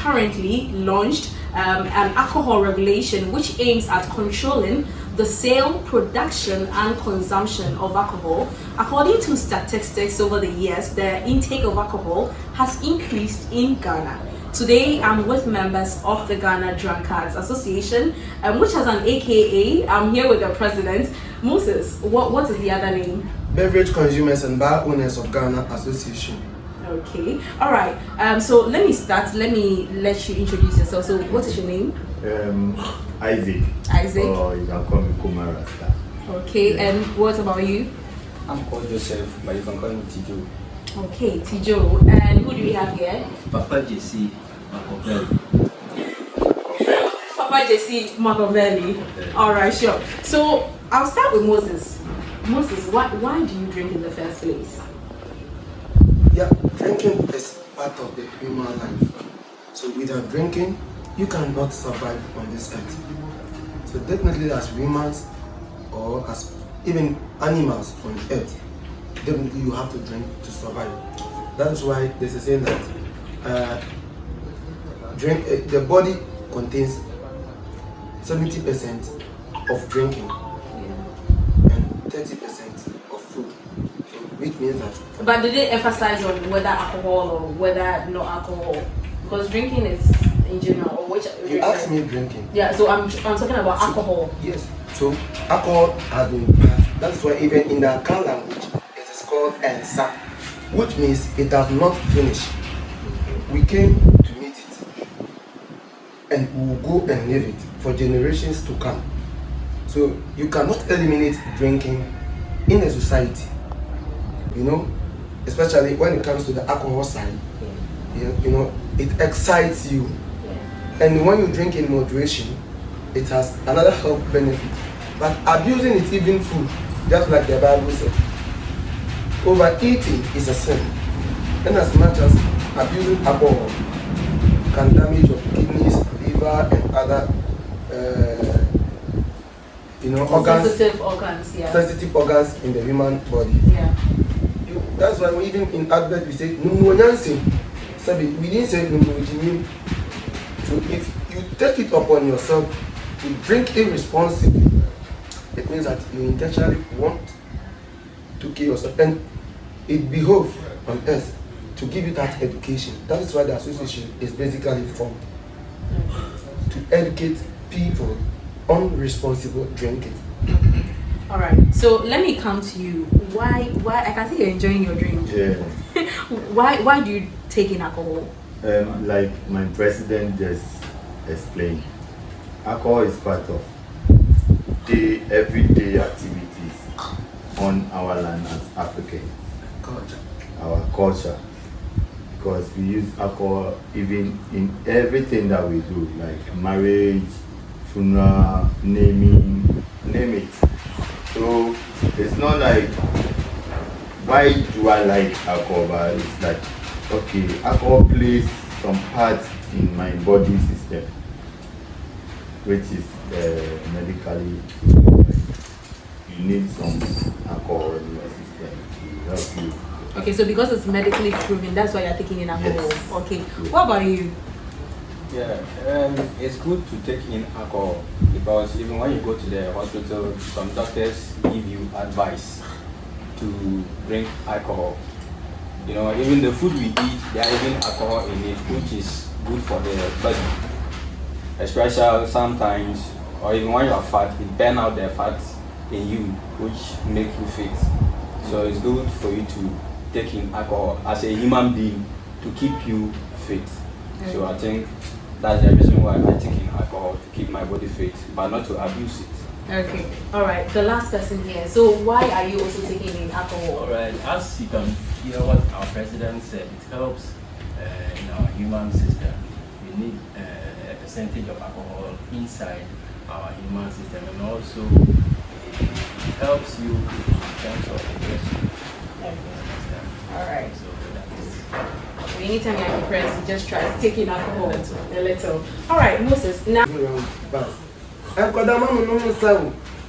currently launched an alcohol regulation which aims at controlling the sale, production, and consumption of alcohol. According to statistics over the years, the intake of alcohol has increased in Ghana. Today, I'm with members of the Ghana Drunkards Association, which has an AKA. I'm here with the president, Moses. What is the other name? Beverage Consumers and Bar Owners of Ghana Association. Okay, all right. So let me start. Let you introduce yourself. So, what is your name? Isaac. Isaac. Or you can call me Kumara. Okay, yeah. And what about you? I'm called Joseph, but you can call me Tijo. Okay, Tijo. And who do we have here? Papa JC Machiavelli. Papa JC Machiavelli. All right, sure. So I'll start with Moses. Moses, why do you drink in the first place? Yeah, drinking is part of the human life. So without drinking, you cannot survive on this earth. So definitely as humans or as even animals on earth, definitely you have to drink to survive. That is why there's a saying that the body contains 70% of drinking and 30% of food. So which means that. But did they emphasize on whether alcohol or whether no alcohol? Because drinking is in general, or which you asked me drinking. Yeah, so I'm talking about alcohol. Yes. So alcohol has been passed. That's why even in the Akan language it is called Ensa, which means it has not finished. We came to meet it, and we will go and live it for generations to come. So you cannot eliminate drinking in a society. You know, especially when it comes to the alcohol side. You know, it excites you. And when you drink in moderation, it has another health benefit. But abusing it, even food, just like the Bible said, overeating is a sin. And as much as abusing alcohol can damage your kidneys, liver, and other sensitive organs, yeah. Sensitive organs in the human body. Yeah. That's why even in advert we say no nyansin. We didn't say no. So if you take it upon yourself to drink irresponsibly, it means that you intentionally want to kill yourself, and it behoves on us to give you that education. That is why the association is basically formed, to educate people on responsible drinking. All right. So let me come to you. Why? I can see you're enjoying your drink. Yeah. Why do you take in alcohol? Like my president just explained, alcohol is part of the everyday activities on our land as Africans. Our culture. Because we use alcohol even in everything that we do, like marriage, funeral, naming, name it. So it's not like, why do I like alcohol? But it's like, okay, alcohol plays some part in my body system, which is medically, you need some alcohol in your system to help you. Okay, so because it's medically proven, that's why you're taking in alcohol. Yes. Okay. What about you? Yeah, it's good to take in alcohol because even when you go to the hospital, some doctors give you advice to drink alcohol. You know, even the food we eat, there are even alcohol in it, which is good for the body. Especially sometimes, or even when you are fat, it burns out the fat in you, which make you fit. So it's good for you to take in alcohol as a human being to keep you fit. So I think that's the reason why I take in alcohol, to keep my body fit, but not to abuse it. Okay. All right. The last person here. So why are you also taking in alcohol? All right, as you can hear what our president said, it helps in our human system. We need a percentage of alcohol inside our human system, and also it helps you in terms of digestion. All right. So that is. Anytime you're depressed, you just try to take in alcohol a little. All right, Moses. Now.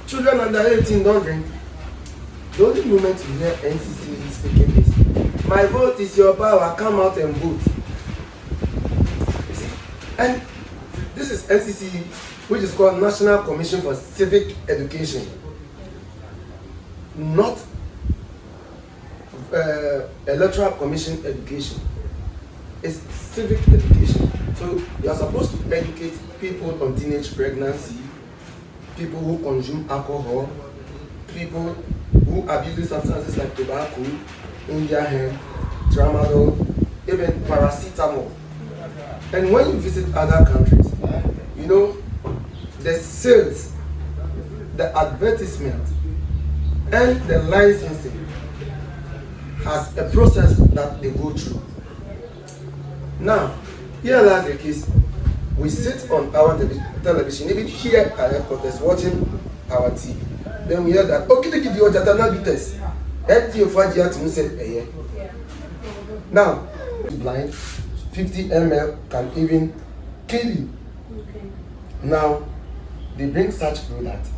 Children under 18 don't drink. The only moment you hear NCC speaking is, my vote is your power, come out and vote. You see, And this is NCC, which is called National Commission for Civic Education, not Electoral Commission Education. It's civic education. So you are supposed to educate people on teenage pregnancy, people who consume alcohol, people who abuse substances like tobacco, India hemp, tramadol, even paracetamol. And when you visit other countries, you know, the sales, the advertisement, and the licensing has a process that they go through. Now, here lies the case. We sit on our television, even here at headquarters, watching our TV. Then we hear that, okay, the Ojatana bitters. Now, blind, 50 ml can even kill you. Okay. Now, they bring such product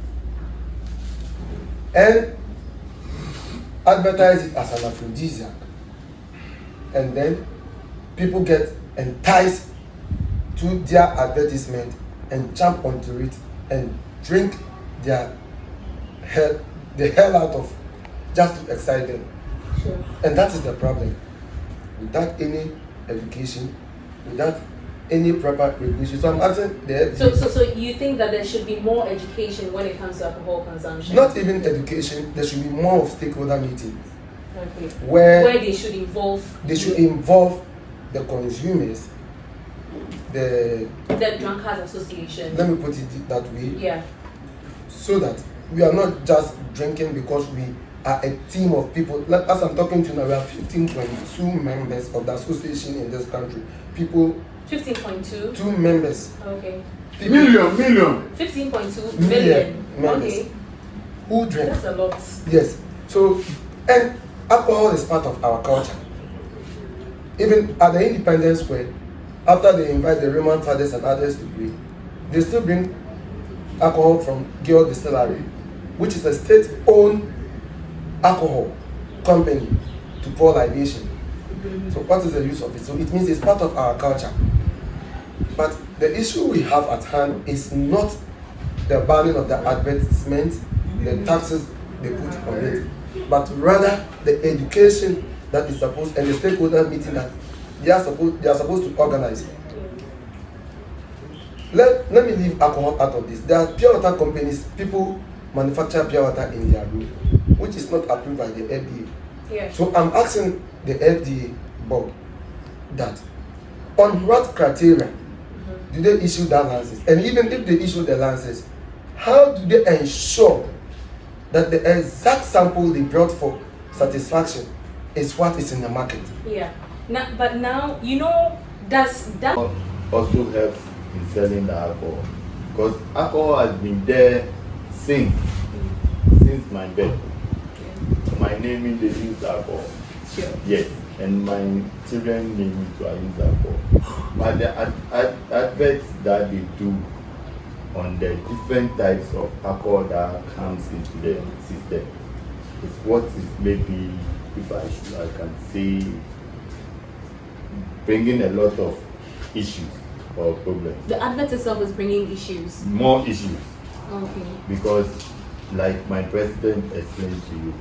and advertise it as an aphrodisiac, and then people get enticed to their advertisement and jump onto it and drink the hell out of just to excite them. Sure. And that is the problem. Without any education, without any proper regulation. So I'm asking the FDA. So you think that there should be more education when it comes to alcohol consumption? Not even education, there should be more of stakeholder meetings. Okay. Where they should involve the consumers, the Drunkards Association. Let me put it that way. Yeah. So that we are not just drinking because we are a team of people. Like, as I'm talking to you now, we have 15.2 members of the association in this country. People. 15.2? 2 members. Okay. Million. 15.2 million members. Okay. Who drink? That's a lot. Yes. So, and alcohol is part of our culture. Even at the Independence Square, after they invite the Roman fathers and others to drink, they still bring alcohol from Guild Distillery, which is a state-owned alcohol company, to pour libation. So what is the use of it? So it means it's part of our culture. But the issue we have at hand is not the banning of the advertisement, the taxes they put on it, but rather the education that is supposed, and the stakeholder meeting that they are supposed to organize. Let me leave alcohol out of this. There are pure water companies, people manufacture pure water in their room, which is not approved by the FDA. Yeah. So I'm asking the FDA board that on what criteria do they issue that license? And even if they issue the license, how do they ensure that the exact sample they brought for satisfaction is what is in the market? Yeah. Now, you know, does that also helps in selling the alcohol? Because alcohol has been there since my birth. Yeah. My naming, they use alcohol. Sure. Yes. And my children name me to use alcohol. But the adverts that they do on the different types of alcohol that comes into the system is what is maybe, if I can say, bringing a lot of issues or problems. The advert itself is bringing issues. More issues. Okay. Because, like my president explained to you,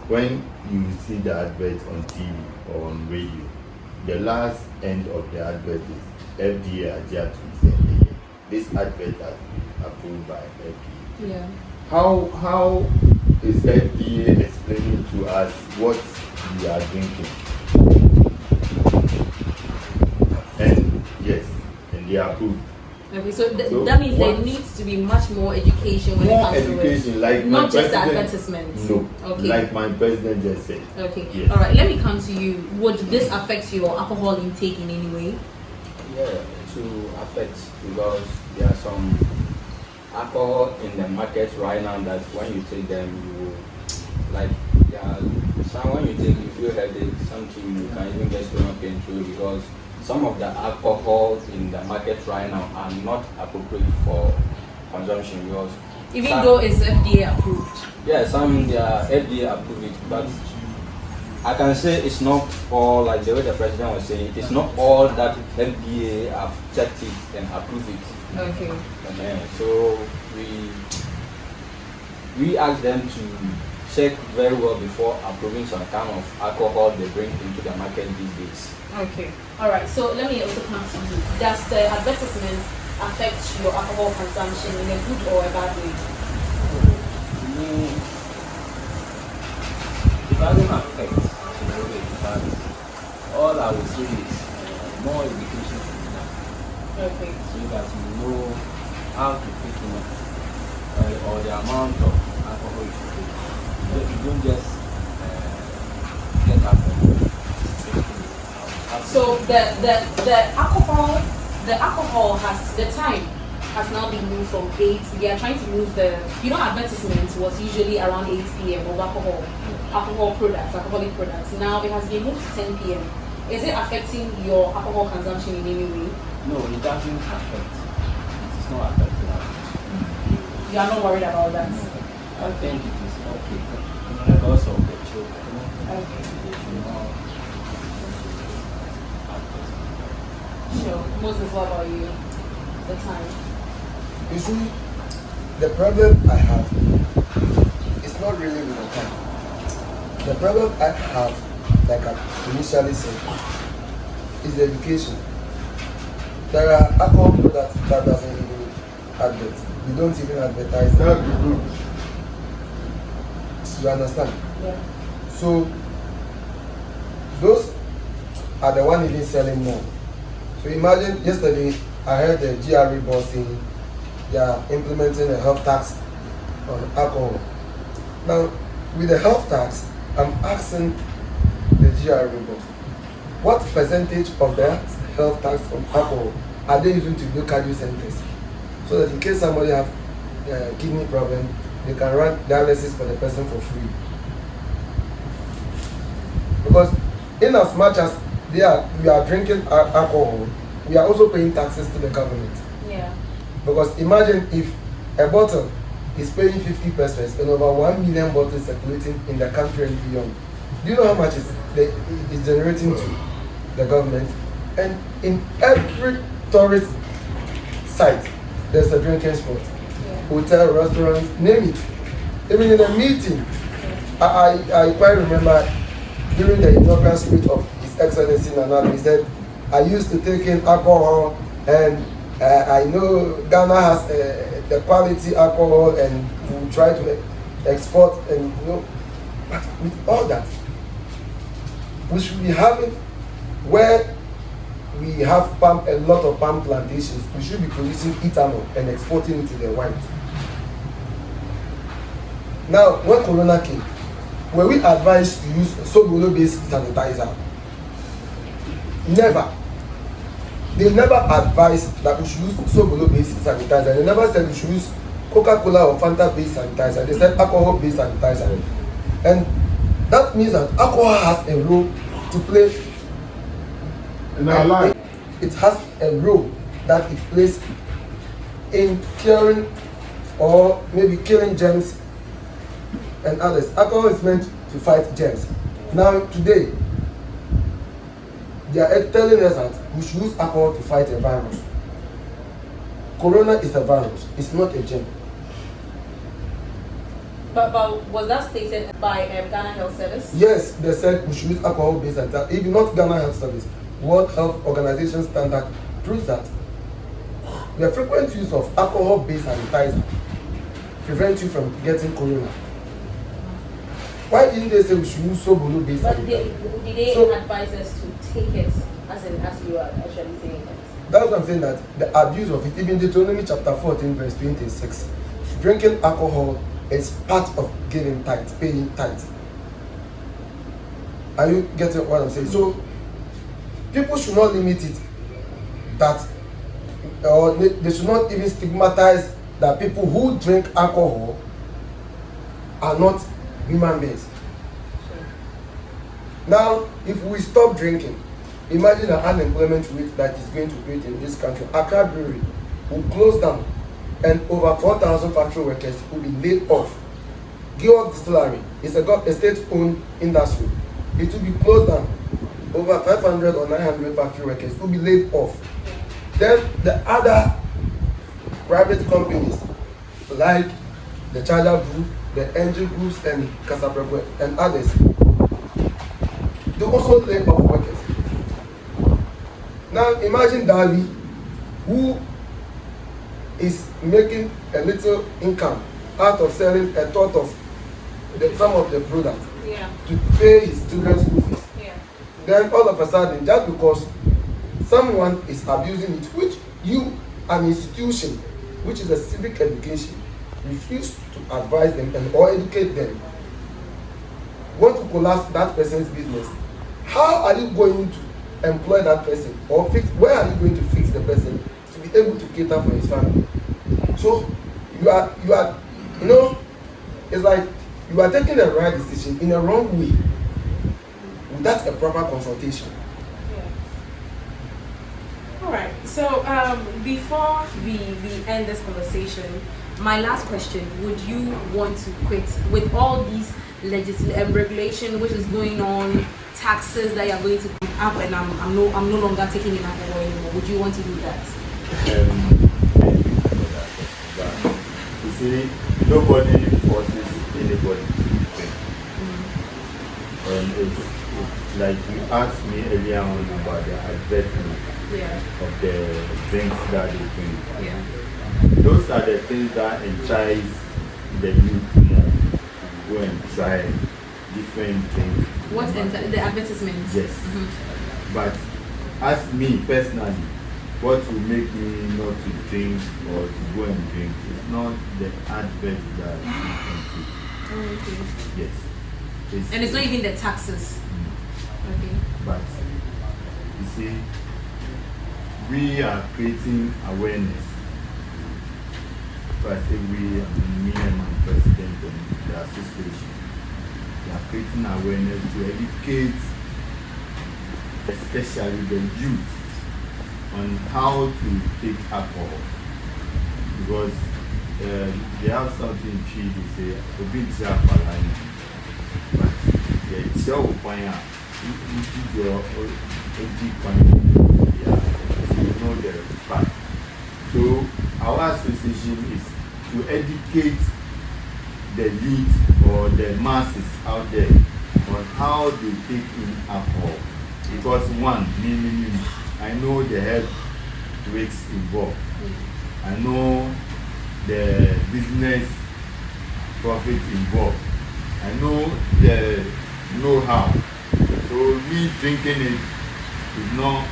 when you see the advert on TV or on radio, the last end of the advert is FDA adhered to say this advert has been approved by FDA. Yeah. How is FDA explaining to us what we are drinking? And yes, and they are approved. Okay, so that means there needs to be much more education when it comes to it. Like not just advertisements. No. Okay. Like my president just said. Okay. Yes. All right. Let me come to you. Would this affect your alcohol intake in any way? Yeah, to affect, because there are some alcohol in the market right now that when you take them, you like, yeah, some when you take, you feel headache, something you can even get stomach pain too, because some of the alcohol in the market right now are not appropriate for consumption, because even though it's FDA approved. Yeah, some they are FDA approved, but I can say it's not all, like the way the president was saying, it's not all that FDA have checked it and approved it. Okay. So we ask them to check very well before approving some kind of alcohol they bring into the market these days. Okay. All right. So let me also come to you. Does the advertisement affect your alcohol consumption in a good or a bad way? It doesn't affect in a way, but all I would say is more education should be done. Okay. So that you know how to pick it up or the amount of alcohol you should take. So you don't just get alcohol. So the alcohol has the time has now been moved from 8. They are trying to move advertisement was usually around 8 p.m. of alcoholic products. Now it has been moved to 10 p.m. Is it affecting your alcohol consumption in any way? No, it doesn't affect. It is not affecting us. You are not worried about that? I think it is okay because of the children. Okay. They should not Sure. Moses, what about you? The time. You see, the problem I have is not really with the time. The problem I have, like I initially said, is the education. There are alcohol products that doesn't even advertise. We don't even advertise them. You understand? Yeah. So those are the one even selling more. So imagine yesterday I heard the GRA boss saying they are implementing a health tax on alcohol. Now with the health tax, I'm asking the GRA boss, what percentage of that health tax on alcohol are they using to do cardio centers? So that in case somebody have kidney problem, they can run dialysis for the person for free. Because in as much as we are drinking alcohol, we are also paying taxes to the government. Yeah. Because imagine if a bottle is paying 50 pesos and over 1 million bottles circulating in the country and beyond. Do you know how much it's generating to the government? And in every tourist site, there's a drinking spot. Yeah. Hotel, restaurant, name it. Even in a meeting, I quite remember during the inaugural speech of His Excellency Nana, he said, I used to take in alcohol and I know Ghana has the quality alcohol and we try to export and but with all that, we should be having where we have a lot of palm plantations, we should be producing ethanol and exporting it to the white. Now, when Corona came, were we advised to use Sobolo-based sanitizer? Never. They never advised that we should use Sobolo-based sanitizer. They never said we should use Coca-Cola or Fanta-based sanitizer. They said alcohol-based sanitizer. And that means that alcohol has a role to play in our life. It has a role that it plays in curing or maybe killing germs and others. Alcohol is meant to fight germs. Now today, they are telling us that we should use alcohol to fight a virus. Corona is a virus, it's not a germ. But was that stated by Ghana Health Service? Yes, they said we should use alcohol-based sanitizer. Even not Ghana Health Service, World Health Organization standard proves that the frequent use of alcohol-based sanitizer prevents you from getting corona. Why didn't they say we should use Sobolo-based sanitizer? But did they advise us to take it as you are actually saying it? That's what I'm saying, that the abuse of it, even Deuteronomy chapter 14 verse 26, drinking alcohol is part of giving tithe, paying tithe. Are you getting what I'm saying? So people should not limit it that, or they should not even stigmatize that people who drink alcohol are not human beings. Sure. Now, if we stop drinking, imagine the unemployment rate that is going to create in this country. Accra Brewery will close down and over 4,000 factory workers will be laid off. Georg Distillery is a state-owned industry. it will be closed down. Over 500 or 900 factory workers will be laid off. Then the other private companies like the Charger Group, the Angel Groups, and Casapreco and others, they also lay off workers. Now imagine Davi, who is making a little income out of selling a third of some of the products to pay his children's school fees. Then all of a sudden, just because someone is abusing it, which you, an institution, which is a civic education, refuse to advise them and or educate them, want to collapse that person's business, how are you going to employ that person or fix? Where are you going to fix the person to be able to cater for his family? So you are, it's like you are taking the right decision in a wrong way without a proper consultation. All right. So before we end this conversation, my last question: would you want to quit with all these regulation which is going on, taxes that you are going to put up, and I'm no longer taking in alcohol anymore? Would you want to do that? But you see, nobody forces anybody to drink. It's like you asked me earlier on about the advertisement of the drinks that they drink. Those are the things that entice the youth to go and try different things. What the advertisements? Yes. But as me personally, what will make me not to drink or to go and drink is not the advert that you can see. Okay. Yes. And it's not even the taxes. Okay. But you see, we are creating awareness. So I think me and my president and the association, we are creating awareness to educate, especially the youth, on how to take alcohol. Because they have something in Chi, they say, a big line. But it's so fine. You know the fact. So our association is to educate the youth or the masses out there on how they take in alcohol. Because one, I know the health risks involved. I know the business profit involved. I know the know-how. So me drinking it is not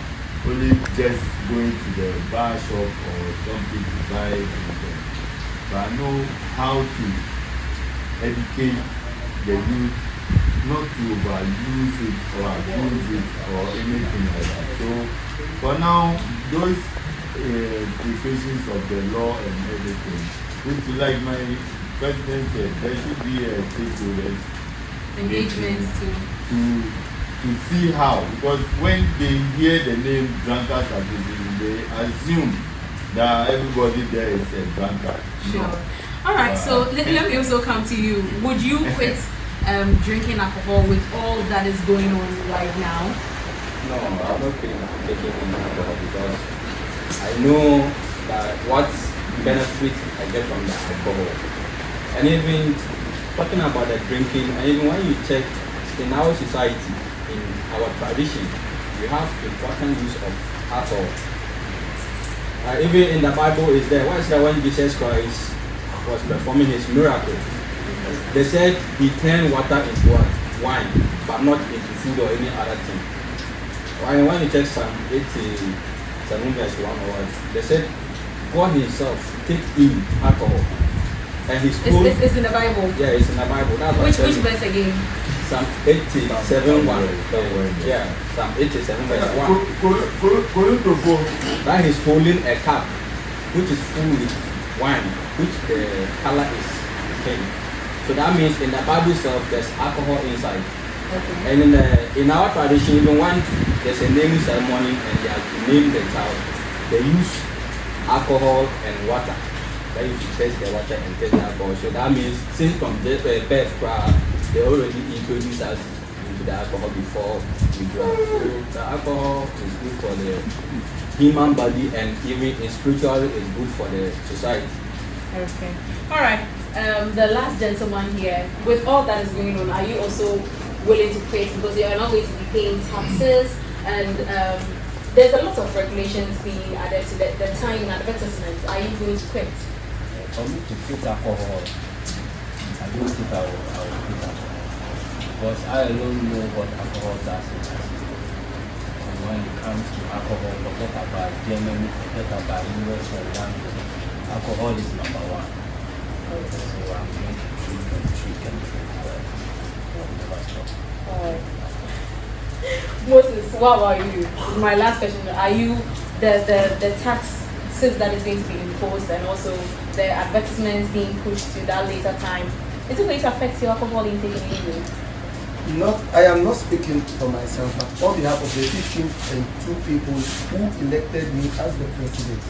only just going to the bar shop or something to buy it, but I know how to educate the youth not to overuse it or abuse it or anything like that. So for now, those implications of the law and everything, which like my president said, there should be a stakeholders Engagements to see how, because when they hear the name Drunkards Association, they assume that everybody there is a drunkard. Sure. No. All right. So let me also come to you. Would you quit drinking alcohol with all that is going on right now? No, I'm not taking alcohol because I know that what benefits I get from the alcohol. And even talking about the drinking, and even when you check in our society, in our tradition, we have important use of alcohol. Even in the Bible is there. What is that when Jesus Christ was performing his miracle? They said he turned water into what? Wine, but not into food or any other thing. When you check Psalm 87 verse 1 or 1, they said God himself take in alcohol. And he's told, it's in the Bible. Yeah, it's in the Bible. That's which verse again? Psalm 87 1. Yeah, Psalm 87 verse 1. That he's holding a cup which is full with wine, which the color is pink. So that means in the Bible itself there's alcohol inside. Okay. And in our tradition, even when there's a naming ceremony and they have to name the child, they use alcohol and water. They used to taste the water and taste the alcohol. So that means since from birth, they already introduced us into the alcohol before we drive. So the alcohol is good for the human body, and even spiritually is good for the society. Okay. All right. The last gentleman here, with all that is going on, are you also willing to quit because you are not going to be paying taxes, and there's a lot of regulations being added to the time in advertisements? Are you going to quit? For me to quit alcohol, I don't think I will quit alcohol because I don't know what alcohol does in my system. And when it comes to alcohol, forget about Germany, forget about US or London. Alcohol is number one. So I'm going to drink and drink and drink well. I'll never stop. Alright. Moses, what about you? My last question: are you the taxes that is going to be imposed, and also the advertisements being pushed to that later time? Is it going to affect your alcohol intake in any way? I am not speaking for myself, but on behalf of the 15 people who elected me as the president.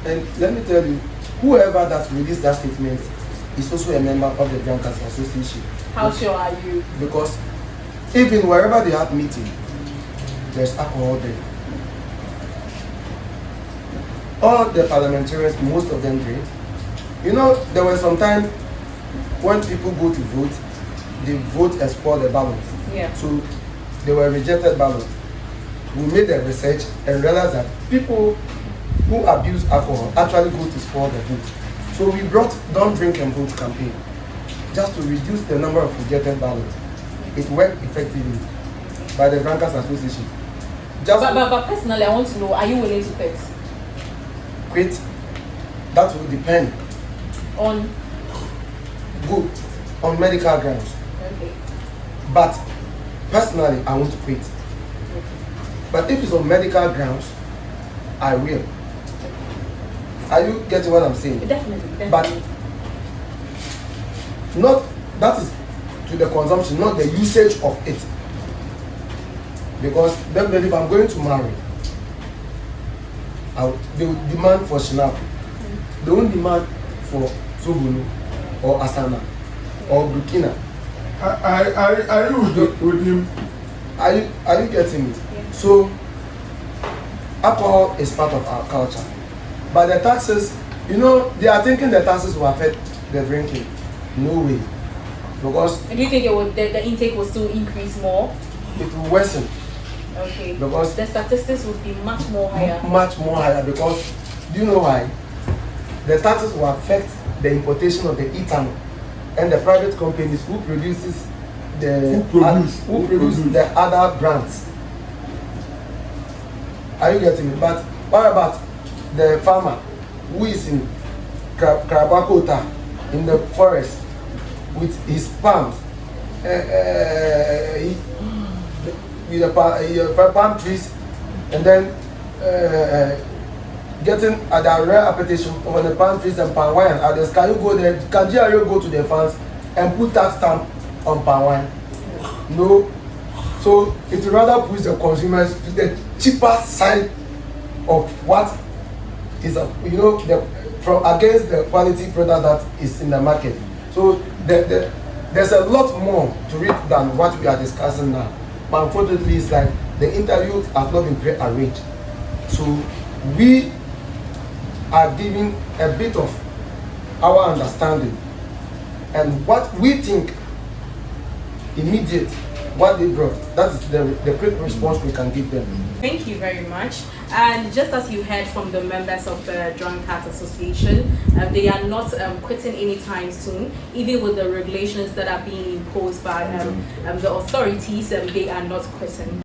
And let me tell you, whoever that released that statement is also a member of the Drunkards Association. How sure are you? Because even wherever they have meeting, there's alcohol there. All the parliamentarians, most of them drink. You know, there was some time when people go to vote, they vote and spoil the ballot. Yeah. So they were rejected ballots. We made the research and realized that people who abuse alcohol actually go to spoil the vote. So we brought Don't Drink and Vote campaign just to reduce the number of rejected ballots. It worked effectively by the Drunkards Association. But personally, I want to know, are you willing to quit? Quit? That will depend. On? Good. On medical grounds. Okay. But personally, I want to quit. But if it's on medical grounds, I will. Are you getting what I'm saying? Definitely. But not, that is to the consumption, not the usage of it. Because definitely if I'm going to marry, they will demand for Shinap. They won't demand for Sobunu or Asana or Burkina. Are you with him? Are you getting it? Yeah. So alcohol is part of our culture. But the taxes, you know, they are thinking the taxes will affect the drinking. No way. Because and do you think the intake will still increase more? it will worsen. Okay. Because the statistics would be much more higher. Much more higher. Because do you know why? The taxes will affect the importation of the ethanol and the private companies who produces the who produce the other brands. Are you getting it? But what about the farmer who is in Karabakota in the forest with his palms, with the palm trees, and then getting a rare application on the palm trees and palm wine and others? Can you go there? Can GRO go to the farms and put tax stamp on palm wine? No. So it rather puts the consumers to the cheaper side of what is from against the quality product that is in the market. So there's a lot more to it than what we are discussing now. But unfortunately, it's like the interviews have not been pre-arranged. So we are giving a bit of our understanding and what we think immediate, what they brought. That is the quick response we can give them. Thank you very much. And just as you heard from the members of the Drunkards Association, they are not quitting anytime soon. Even with the regulations that are being imposed by the authorities, they are not quitting.